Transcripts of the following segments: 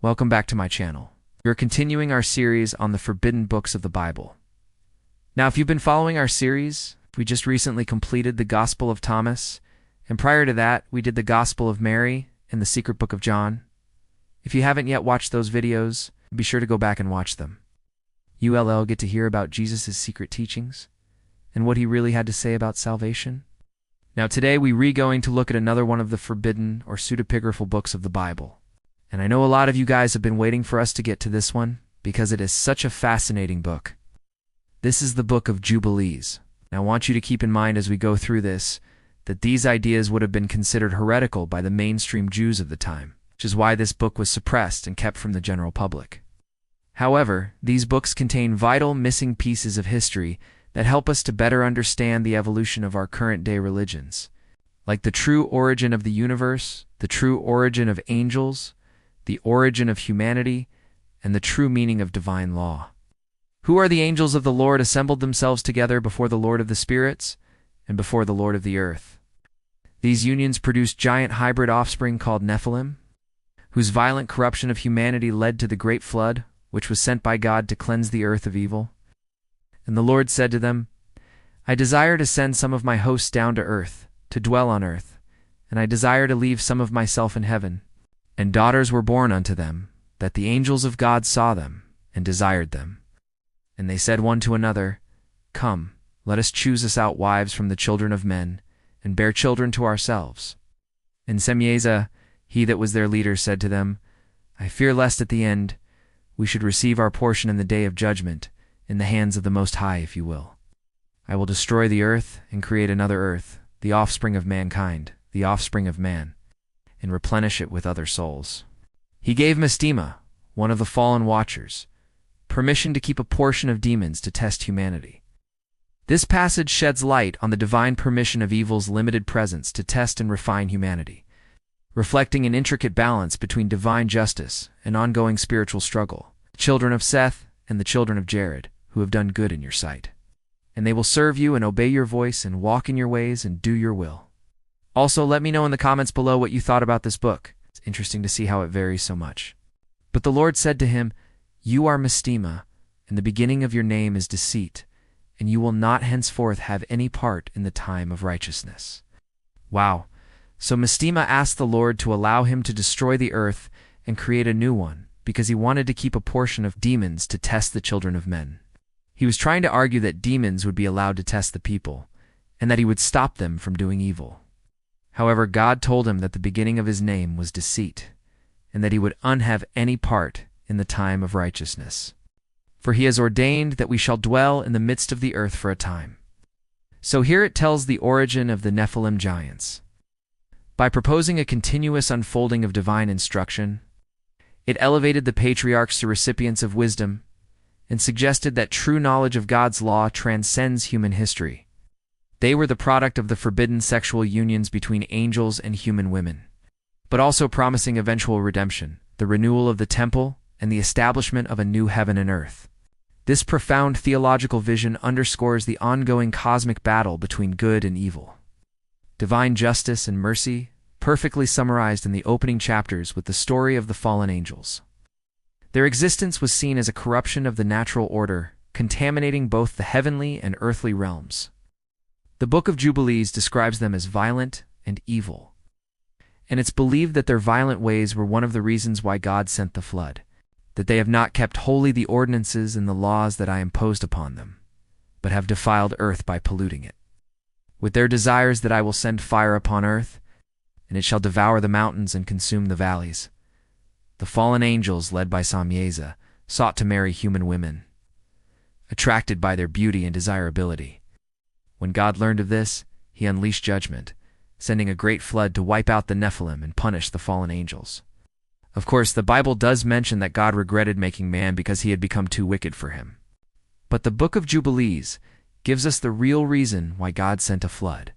Welcome back to my channel. We are continuing our series on the forbidden books of the Bible. Now, if you've been following our series, we just recently completed the Gospel of Thomas, and prior to that, we did the Gospel of Mary and the Secret Book of John. If you haven't yet watched those videos, be sure to go back and watch them. You'll get to hear about Jesus' secret teachings and what he really had to say about salvation. Now today we're going to look at another one of the forbidden or pseudepigraphal books of the Bible. And I know a lot of you guys have been waiting for us to get to this one because it is such a fascinating book. This is the book of Jubilees. Now I want you to keep in mind as we go through this that these ideas would have been considered heretical by the mainstream Jews of the time, which is why this book was suppressed and kept from the general public. However, these books contain vital missing pieces of history that help us to better understand the evolution of our current-day religions, like the true origin of the universe, the true origin of angels, the origin of humanity, and the true meaning of divine law. Who are the angels of the Lord assembled themselves together before the Lord of the spirits and before the Lord of the earth? These unions produced giant hybrid offspring called Nephilim, whose violent corruption of humanity led to the great flood, which was sent by God to cleanse the earth of evil. And the Lord said to them, I desire to send some of my hosts down to earth, to dwell on earth, and I desire to leave some of myself in heaven. And daughters were born unto them, that the angels of God saw them, and desired them. And they said one to another, Come, let us choose us out wives from the children of men, and bear children to ourselves. And Semyeza, he that was their leader, said to them, I fear lest at the end we should receive our portion in the day of judgment, in the hands of the Most High, if you will. I will destroy the earth and create another earth, the offspring of mankind, the offspring of man, and replenish it with other souls. He gave Mastema, one of the fallen watchers, permission to keep a portion of demons to test humanity. This passage sheds light on the divine permission of evil's limited presence to test and refine humanity, reflecting an intricate balance between divine justice and ongoing spiritual struggle. The children of Seth and the children of Jared, who have done good in your sight. And they will serve you and obey your voice and walk in your ways and do your will. Also, let me know in the comments below what you thought about this book. It's interesting to see how it varies so much. But the Lord said to him, You are Mastema, and the beginning of your name is deceit, and you will not henceforth have any part in the time of righteousness. Wow. So Mastema asked the Lord to allow him to destroy the earth and create a new one, because he wanted to keep a portion of demons to test the children of men. He was trying to argue that demons would be allowed to test the people, and that he would stop them from doing evil. However, God told him that the beginning of his name was deceit, and that he would unhave any part in the time of righteousness. For he has ordained that we shall dwell in the midst of the earth for a time. So here it tells the origin of the Nephilim giants. By proposing a continuous unfolding of divine instruction, it elevated the patriarchs to recipients of wisdom and suggested that true knowledge of God's law transcends human history. They were the product of the forbidden sexual unions between angels and human women, but also promising eventual redemption, the renewal of the temple, and the establishment of a new heaven and earth. This profound theological vision underscores the ongoing cosmic battle between good and evil. Divine justice and mercy, perfectly summarized in the opening chapters with the story of the fallen angels. Their existence was seen as a corruption of the natural order, contaminating both the heavenly and earthly realms. The Book of Jubilees describes them as violent and evil, and it's believed that their violent ways were one of the reasons why God sent the flood, that they have not kept holy the ordinances and the laws that I imposed upon them, but have defiled earth by polluting it. With their desires that I will send fire upon earth, and it shall devour the mountains and consume the valleys. The fallen angels, led by Semyeza, sought to marry human women, attracted by their beauty and desirability. When God learned of this, he unleashed judgment, sending a great flood to wipe out the Nephilim and punish the fallen angels. Of course, the Bible does mention that God regretted making man because he had become too wicked for him. But the Book of Jubilees gives us the real reason why God sent a flood.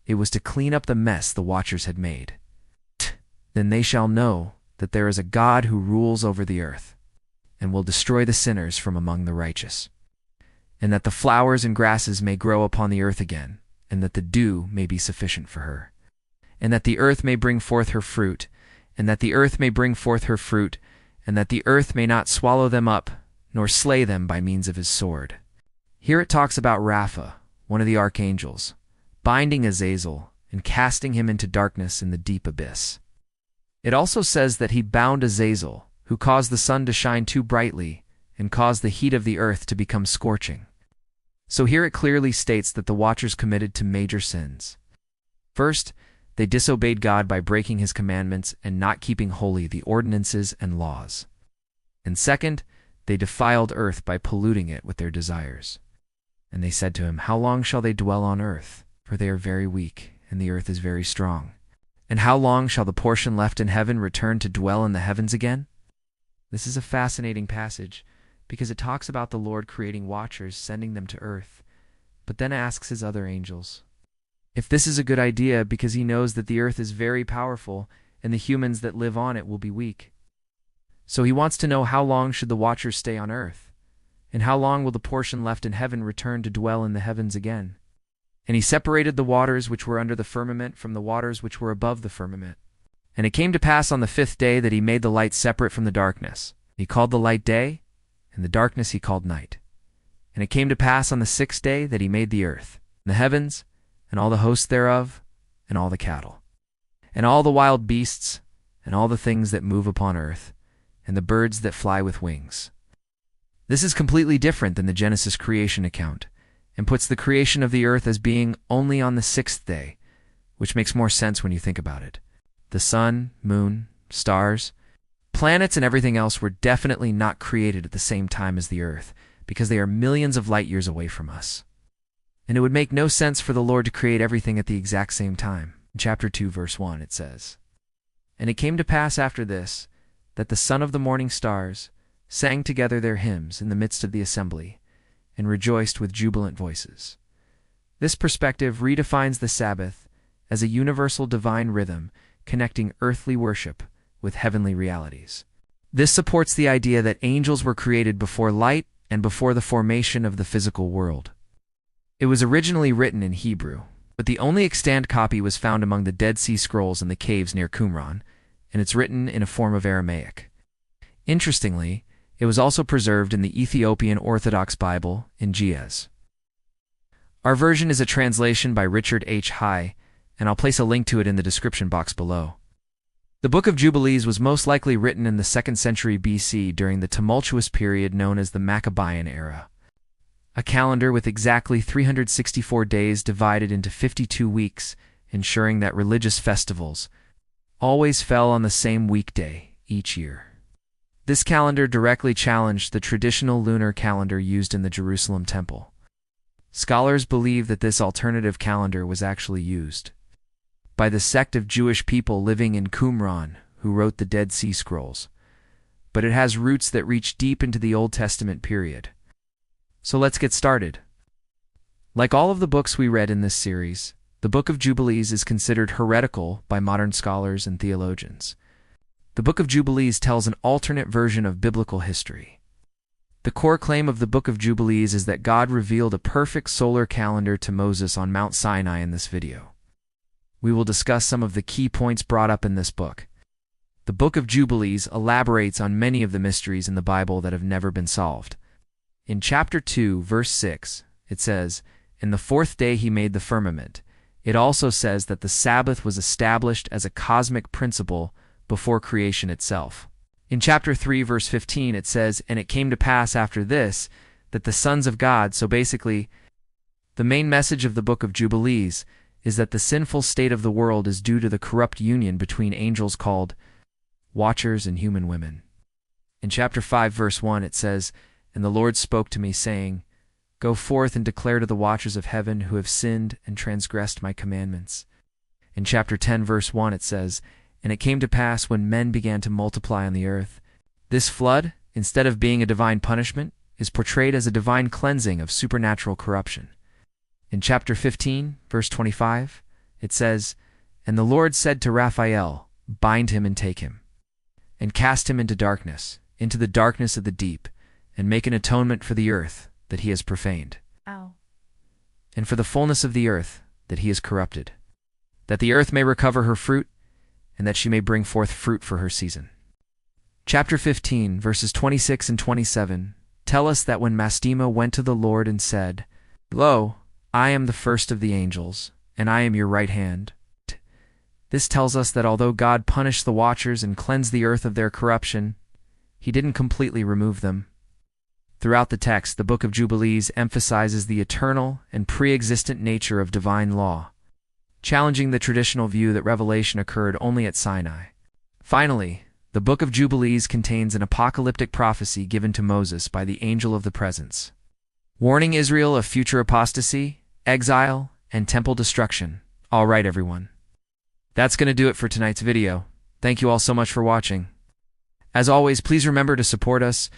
It was to clean up the mess the watchers had made. Then they shall know that there is a God who rules over the earth, and will destroy the sinners from among the righteous, and that the flowers and grasses may grow upon the earth again, and that the dew may be sufficient for her, and that the earth may bring forth her fruit, and that the earth may bring forth her fruit, and that the earth may not swallow them up, nor slay them by means of his sword. Here it talks about Rapha, one of the archangels, binding Azazel and casting him into darkness in the deep abyss. It also says that he bound Azazel, who caused the sun to shine too brightly and caused the heat of the earth to become scorching. So here it clearly states that the Watchers committed two major sins. First, they disobeyed God by breaking his commandments and not keeping holy the ordinances and laws. And second, they defiled earth by polluting it with their desires. And they said to him, "How long shall they dwell on earth? For they are very weak, and the earth is very strong. And how long shall the portion left in heaven return to dwell in the heavens again?" This is a fascinating passage, because it talks about the Lord creating watchers, sending them to earth, but then asks his other angels if this is a good idea, because he knows that the earth is very powerful and the humans that live on it will be weak. So he wants to know, how long should the watchers stay on earth? And how long will the portion left in heaven return to dwell in the heavens again? And he separated the waters which were under the firmament from the waters which were above the firmament. And it came to pass on the 5th day that he made the light separate from the darkness. He called the light day, and the darkness he called night. And it came to pass on the 6th day that he made the earth, and the heavens, and all the hosts thereof, and all the cattle, and all the wild beasts, and all the things that move upon earth, and the birds that fly with wings. This is completely different than the Genesis creation account, and puts the creation of the earth as being only on the 6th day, which makes more sense when you think about it. The sun, moon, stars, planets, and everything else were definitely not created at the same time as the earth, because they are millions of light years away from us. And it would make no sense for the Lord to create everything at the exact same time. In chapter 2, verse 1, it says, "And it came to pass after this, that the son of the morning stars sang together their hymns in the midst of the assembly, and rejoiced with jubilant voices." This perspective redefines the Sabbath as a universal divine rhythm connecting earthly worship with heavenly realities. This supports the idea that angels were created before light and before the formation of the physical world. It was originally written in Hebrew, but the only extant copy was found among the Dead Sea Scrolls in the caves near Qumran, and it's written in a form of Aramaic. Interestingly, it was also preserved in the Ethiopian Orthodox Bible in Ge'ez. Our version is a translation by Richard H. High, and I'll place a link to it in the description box below. The Book of Jubilees was most likely written in the 2nd century BC during the tumultuous period known as the Maccabean era, a calendar with exactly 364 days divided into 52 weeks, ensuring that religious festivals always fell on the same weekday each year. This calendar directly challenged the traditional lunar calendar used in the Jerusalem Temple. Scholars believe that this alternative calendar was actually used by the sect of Jewish people living in Qumran who wrote the Dead Sea Scrolls, but it has roots that reach deep into the Old Testament period. So let's get started. Like all of the books we read in this series, the Book of Jubilees is considered heretical by modern scholars and theologians. The Book of Jubilees tells an alternate version of biblical history. The core claim of the Book of Jubilees is that God revealed a perfect solar calendar to Moses on Mount Sinai in this video. We will discuss some of the key points brought up in this book. The Book of Jubilees elaborates on many of the mysteries in the Bible that have never been solved. In chapter 2, verse 6, it says, "In the 4th day he made the firmament." It also says that the Sabbath was established as a cosmic principle before creation itself. In chapter 3, verse 15, it says, "And it came to pass after this, that the sons of God," so basically, the main message of the Book of Jubilees is that the sinful state of the world is due to the corrupt union between angels called watchers and human women. In chapter 5, verse 1, it says, "And the Lord spoke to me, saying, Go forth and declare to the watchers of heaven who have sinned and transgressed my commandments." In chapter 10, verse 1, it says, "And it came to pass when men began to multiply on the earth." This flood, instead of being a divine punishment, is portrayed as a divine cleansing of supernatural corruption. In chapter 15, verse 25, it says, "And the Lord said to Raphael, Bind him and take him, and cast him into the darkness of the deep, and make an atonement for the earth that he has profaned, and for the fullness of the earth that he has corrupted, that the earth may recover her fruit, and that she may bring forth fruit for her season." Chapter 15, verses 26 and 27, tell us that when Mastema went to the Lord and said, "Lo, I am the first of the angels, and I am your right hand." This tells us that although God punished the Watchers and cleansed the earth of their corruption, he didn't completely remove them. Throughout the text, the book of Jubilees emphasizes the eternal and pre-existent nature of divine law, challenging the traditional view that revelation occurred only at Sinai. Finally, the book of Jubilees contains an apocalyptic prophecy given to Moses by the angel of the presence, warning Israel of future apostasy, exile, and temple destruction. All right, everyone. That's going to do it for tonight's video. Thank you all so much for watching. As always, please remember to support us